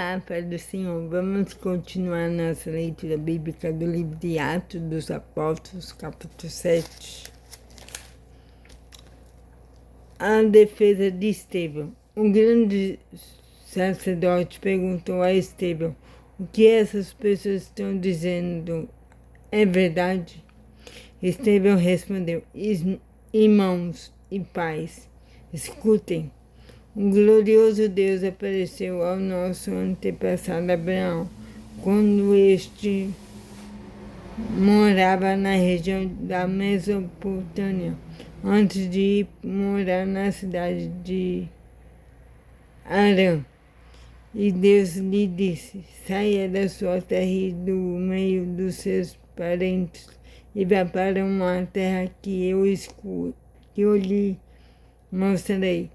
Olá, Pai do Senhor. Vamos continuar nossa leitura bíblica do livro de Atos dos Apóstolos, capítulo 7. A defesa de Estevão. O grande sacerdote perguntou a Estevão: o que essas pessoas estão dizendo é verdade? Estevão respondeu: irmãos e pais, escutem. O glorioso Deus apareceu ao nosso antepassado Abraão, quando este morava na região da Mesopotâmia, antes de ir morar na cidade de Harã. E Deus lhe disse: saia da sua terra e do meio dos seus parentes, e vá para uma terra que eu lhe mostrarei.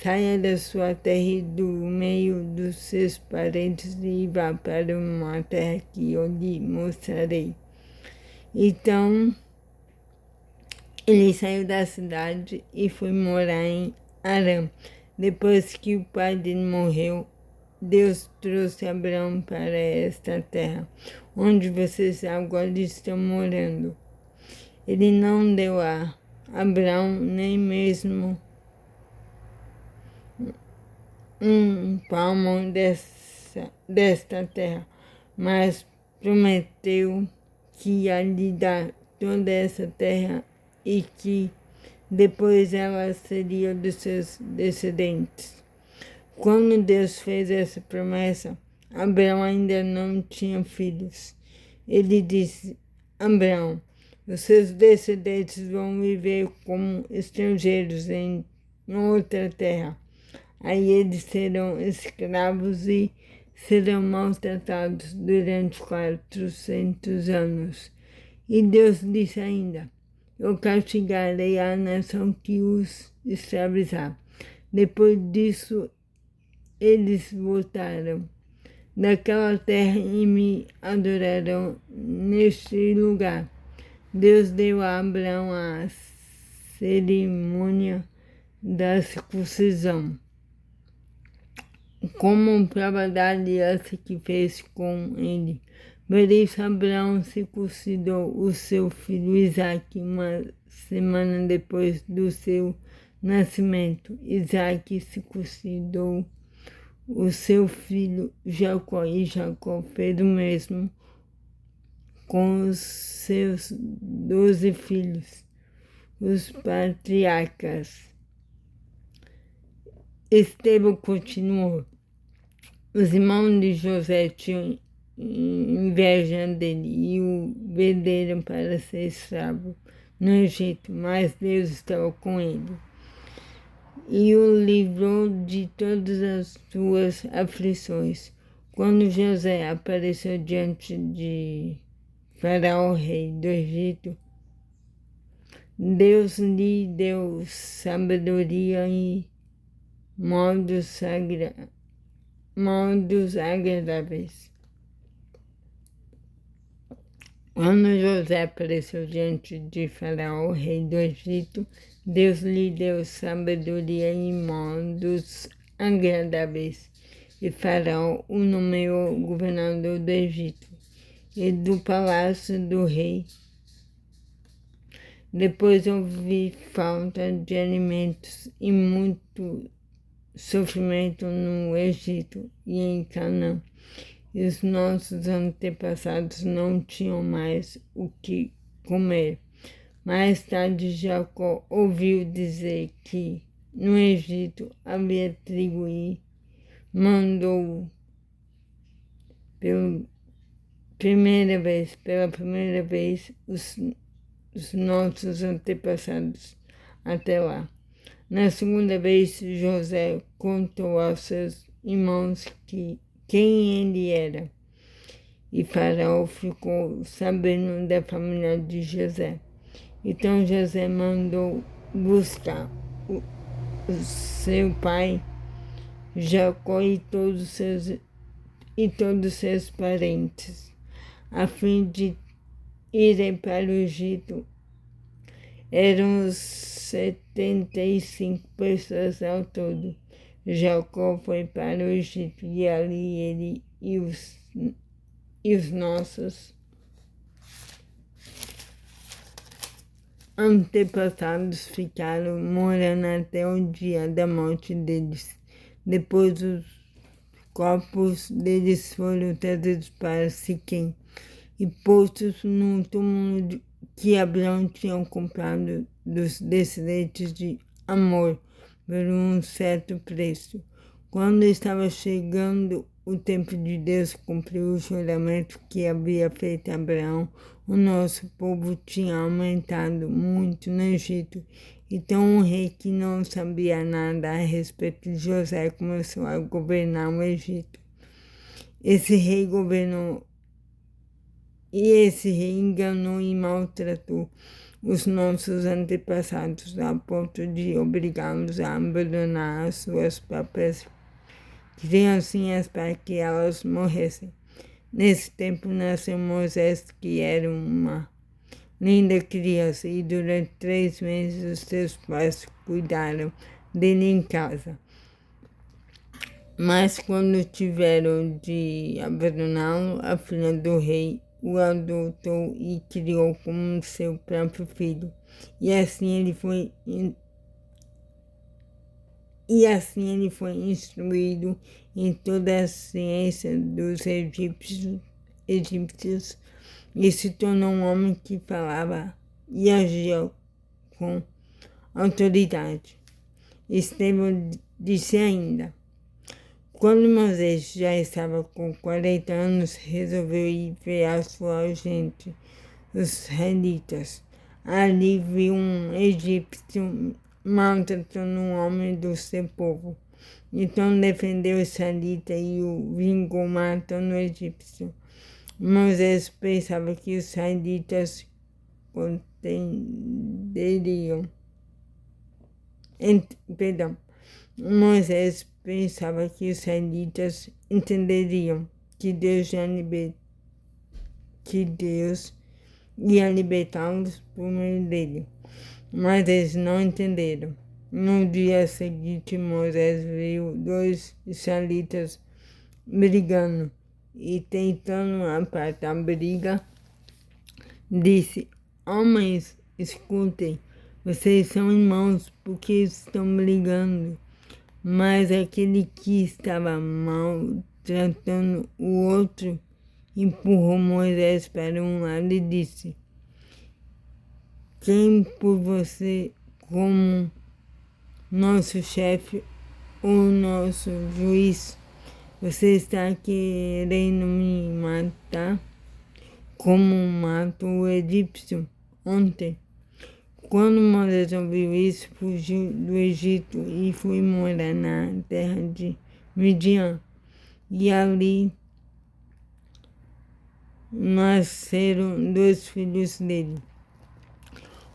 Saia da sua terra e do meio dos seus parentes e vá para uma terra que eu lhe mostrarei. Então, ele saiu da cidade e foi morar em Harã. Depois que o pai dele morreu, Deus trouxe Abraão para esta terra, onde vocês agora estão morando. Ele não deu a Abraão nem mesmo um palmo desta terra, mas prometeu que ia lhe dar toda essa terra e que depois ela seria dos seus descendentes. Quando Deus fez essa promessa, Abraão ainda não tinha filhos. Ele disse: Abraão, os seus descendentes vão viver como estrangeiros em outra terra. Aí eles serão escravos e serão maltratados durante 400 anos. E Deus disse ainda: eu castigarei a nação que os escravizar. Depois disso, eles voltaram daquela terra e me adorarão neste lugar. Deus deu a Abraão a cerimônia da circuncisão como prova da aliança que fez com ele. Por isso, Abraão circuncidou o seu filho Isaque uma semana depois do seu nascimento. Isaque circuncidou o seu filho Jacó, e Jacó fez o mesmo com os seus 12 filhos, os patriarcas. Estevão continuou: os irmãos de José tinham inveja dele e o venderam para ser escravo no Egito, mas Deus estava com ele e o livrou de todas as suas aflições. Quando José apareceu diante de Faraó, rei do Egito, Deus lhe deu sabedoria e modos agradáveis. Quando José apareceu diante de Faraó, rei do Egito, Deus lhe deu sabedoria e modos agradáveis. E Faraó o nomeou governador do Egito e do palácio do rei. Depois houve falta de alimentos e muito sofrimento no Egito e em Canaã. E os nossos antepassados não tinham mais o que comer. Mais tarde, Jacó ouviu dizer que no Egito havia trigo e mandou pela primeira vez os nossos antepassados até lá. Na segunda vez, José contou aos seus irmãos quem ele era, e Faraó ficou sabendo da família de José. Então José mandou buscar o seu pai Jacó e todos os seus parentes, a fim de irem para o Egito. Eram 75 pessoas ao todo. Jacó foi para o Egito e ali ele e os nossos antepassados ficaram morando até o dia da morte deles. Depois os corpos deles foram trazidos para Siquém e postos no túmulo que Abraão tinha comprado dos descendentes de Amor por um certo preço. Quando estava chegando o tempo de Deus cumprir o juramento que havia feito a Abraão, o nosso povo tinha aumentado muito no Egito. Então um rei que não sabia nada a respeito de José começou a governar o Egito. Esse rei enganou e maltratou os nossos antepassados a ponto de obrigá-los a abandonar as suas próprias criancinhas para que elas morressem. Nesse tempo nasceu Moisés, que era uma linda criança, e durante 3 meses os seus pais cuidaram dele em casa. Mas quando tiveram de abandoná-lo, a filha do rei o adotou e criou como seu próprio filho. E assim ele foi instruído em toda a ciência dos egípcios e se tornou um homem que falava e agia com autoridade. Estevão disse ainda: quando Moisés já estava com 40 anos, resolveu ir ver a sua gente, os israelitas. Ali viu um egípcio maltratando um homem do seu povo. Então defendeu o israelita e o vingou matando o egípcio. Moisés pensava que os israelitas Moisés pensava que os israelitas entenderiam que Deus ia libertá-los por meio dele, mas eles não entenderam. No dia seguinte, Moisés viu 2 israelitas brigando e, tentando apartar a briga, disse: homens, escutem, vocês são irmãos, porque estão brigando? Mas aquele que estava maltratando o outro empurrou Moisés para um lado e disse: quem por você como nosso chefe ou nosso juiz? Você está querendo me matar como matou o egípcio ontem? Quando Moisés ouviu isso, fugiu do Egito e foi morar na terra de Midian. E ali nasceram 2 filhos dele.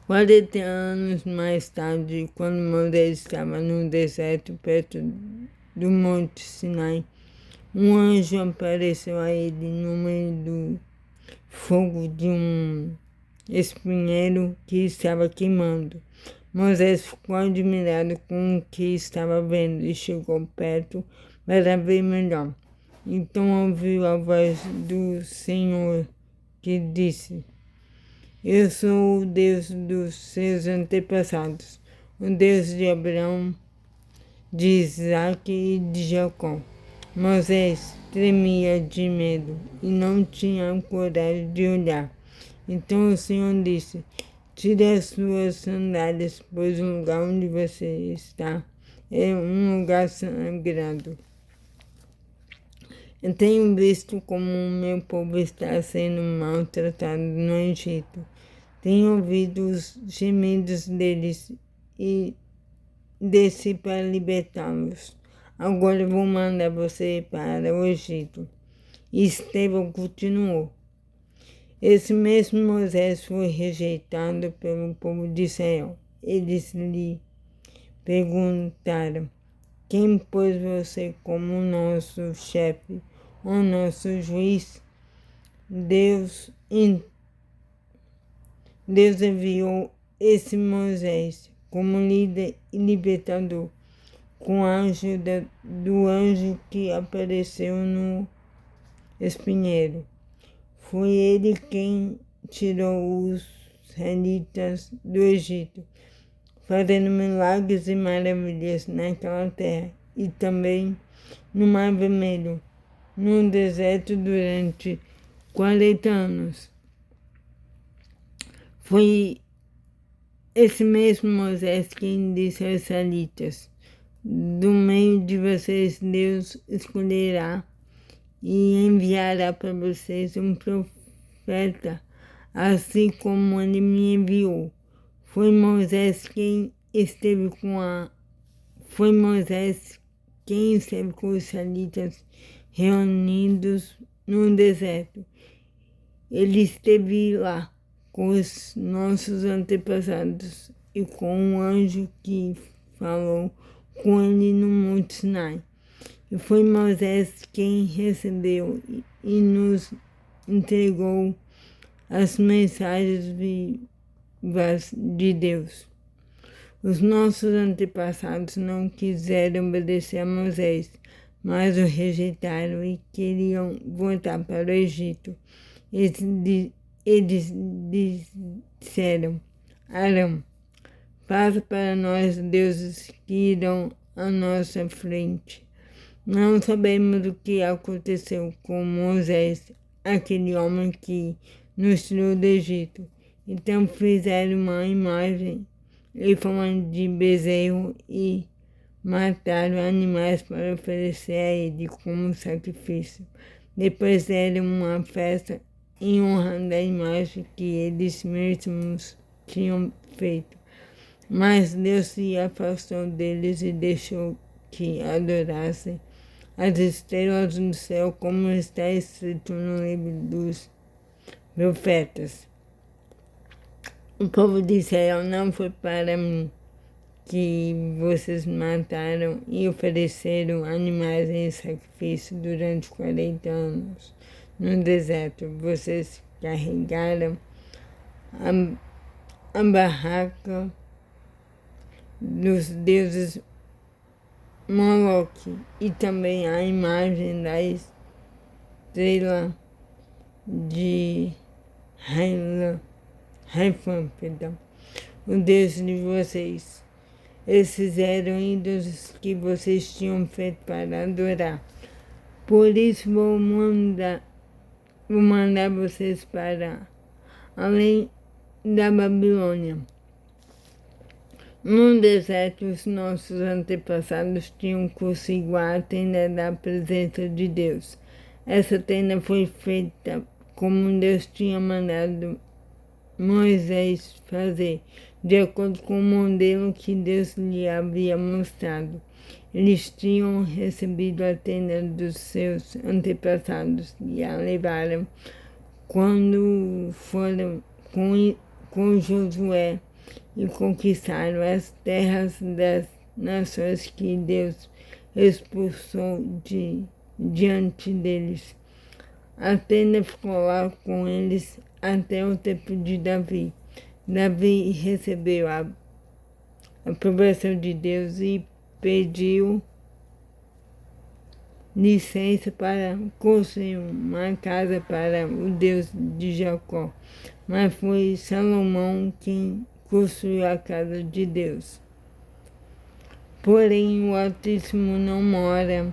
40 anos mais tarde, quando Moisés estava no deserto perto do Monte Sinai, um anjo apareceu a ele no meio do fogo de um espinheiro que estava queimando. Moisés ficou admirado com o que estava vendo e chegou perto para ver melhor. Então ouviu a voz do Senhor que disse: eu sou o Deus dos seus antepassados, o Deus de Abraão, de Isaque e de Jacó. Moisés tremia de medo e não tinha coragem de olhar. Então o Senhor disse: tire as suas sandálias, pois o lugar onde você está é um lugar sagrado. Eu tenho visto como o meu povo está sendo maltratado no Egito. Tenho ouvido os gemidos deles e desci para libertá-los. Agora vou mandar você para o Egito. E Estevão continuou: esse mesmo Moisés foi rejeitado pelo povo de Israel. Eles lhe perguntaram: quem pôs você como nosso chefe ou nosso juiz? Deus enviou esse Moisés como líder e libertador. com a ajuda do anjo que apareceu no espinheiro. Foi ele quem tirou os israelitas do Egito, fazendo milagres e maravilhas naquela terra e também no Mar Vermelho, no deserto durante 40 anos. Foi esse mesmo Moisés quem disse aos israelitas: do meio de vocês Deus escolherá e enviará para vocês um profeta, assim como ele me enviou. Foi Moisés quem esteve com os israelitas reunidos no deserto. Ele esteve lá com os nossos antepassados e com um anjo que falou com ele no Monte Sinai. E foi Moisés quem recebeu e nos entregou as mensagens vivas de Deus. Os nossos antepassados não quiseram obedecer a Moisés, mas o rejeitaram e queriam voltar para o Egito. Eles disseram: Arão, faça para nós deuses que irão à nossa frente. Não sabemos o que aconteceu com Moisés, aquele homem que nos tirou do Egito. Então fizeram uma imagem em forma de bezerro e mataram animais para oferecer a ele como sacrifício. Depois deram uma festa em honra da imagem que eles mesmos tinham feito. Mas Deus se afastou deles e deixou que adorassem as estrelas do céu, como está escrito no livro dos profetas. O povo de Israel não foi para mim que vocês mataram e ofereceram animais em sacrifício durante 40 anos. No deserto, vocês carregaram a barraca dos deuses Moloque e também a imagem da estrela de Raifã, o Deus de vocês. Esses eram ídolos que vocês tinham feito para adorar. Por isso vou mandar vocês para além da Babilônia. No deserto, os nossos antepassados tinham consigo a tenda da presença de Deus. Essa tenda foi feita como Deus tinha mandado Moisés fazer, de acordo com o modelo que Deus lhe havia mostrado. Eles tinham recebido a tenda dos seus antepassados e a levaram quando foram com Josué e conquistaram as terras das nações que Deus expulsou diante deles. A tenda ficou lá com eles até o tempo de Davi. Davi recebeu a aprovação de Deus e pediu licença para construir uma casa para o Deus de Jacó. Mas foi Salomão quem construiu a casa de Deus. Porém, o Altíssimo não mora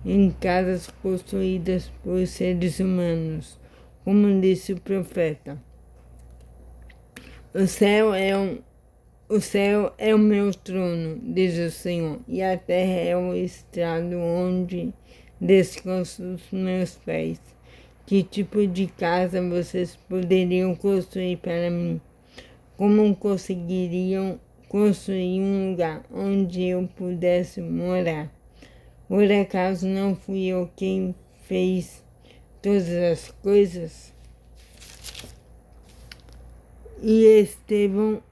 em casas construídas por seres humanos, como disse o profeta. O céu é o meu trono, diz o Senhor, e a terra é o estrado onde descansam os meus pés. Que tipo de casa vocês poderiam construir para mim? Como conseguiriam construir um lugar onde eu pudesse morar? Por acaso não fui eu quem fez todas as coisas? E Estevão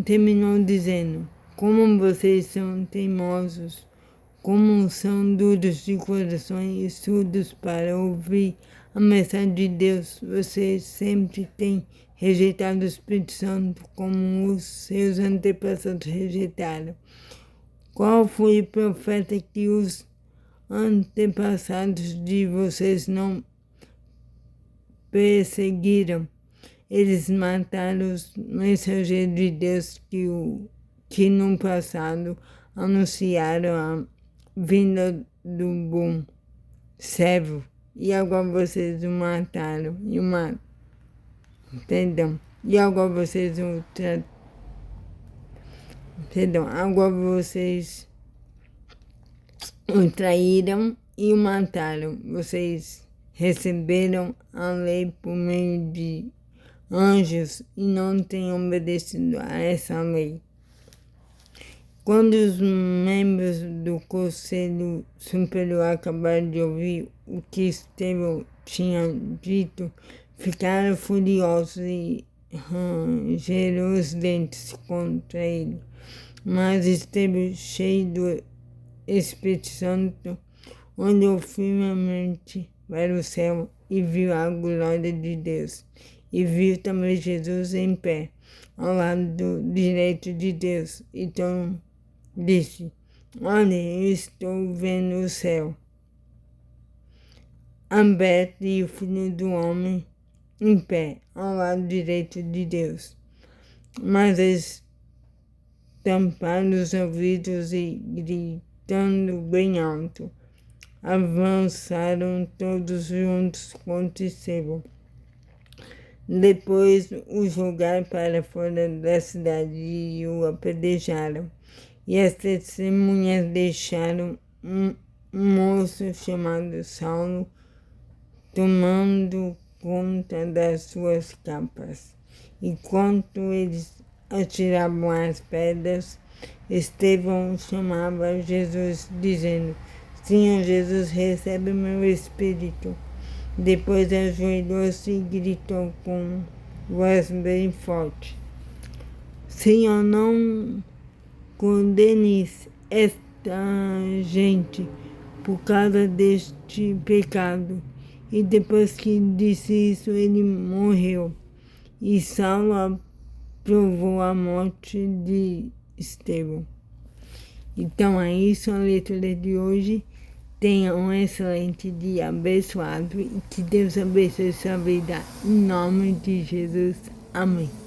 terminou dizendo: como vocês são teimosos, como são duros de coração e surdos para ouvir a mensagem de Deus, vocês sempre têm rejeitado o Espírito Santo como os seus antepassados rejeitaram. Qual foi o profeta que os antepassados de vocês não perseguiram? Eles mataram os mensageiros de Deus que no passado anunciaram a vinda do bom servo. E agora vocês o mataram. Perdão. E agora vocês o agora vocês o traíram e o mataram. Vocês receberam a lei por meio de anjos e não têm obedecido a essa lei. Quando os membros do Conselho Superior acabaram de ouvir o que Estevão tinha dito, ficaram furiosos e rangeram os dentes contra ele. Mas Estevão, cheio do Espírito Santo, olhou firmemente para o céu e viu a glória de Deus. E viu também Jesus em pé, ao lado direito de Deus. Então disse: olha, eu estou vendo o céu aberto e o Filho do Homem em pé, ao lado direito de Deus. Mas eles tamparam os ouvidos e, gritando bem alto, avançaram todos juntos contra Estevão. Depois o jogaram para fora da cidade e o apedrejaram. E as testemunhas deixaram um moço chamado Saulo tomando conta das suas capas. Enquanto eles atiravam as pedras, Estevão chamava Jesus, dizendo: Senhor Jesus, recebe meu espírito. Depois ajoelhou-se e gritou com voz bem forte: Senhor, não condenes esta gente por causa deste pecado. E depois que disse isso, ele morreu. E Saulo aprovou a morte de Estevão. Então é isso a leitura de hoje. Tenha um excelente dia abençoado e que Deus abençoe sua vida. Em nome de Jesus. Amém.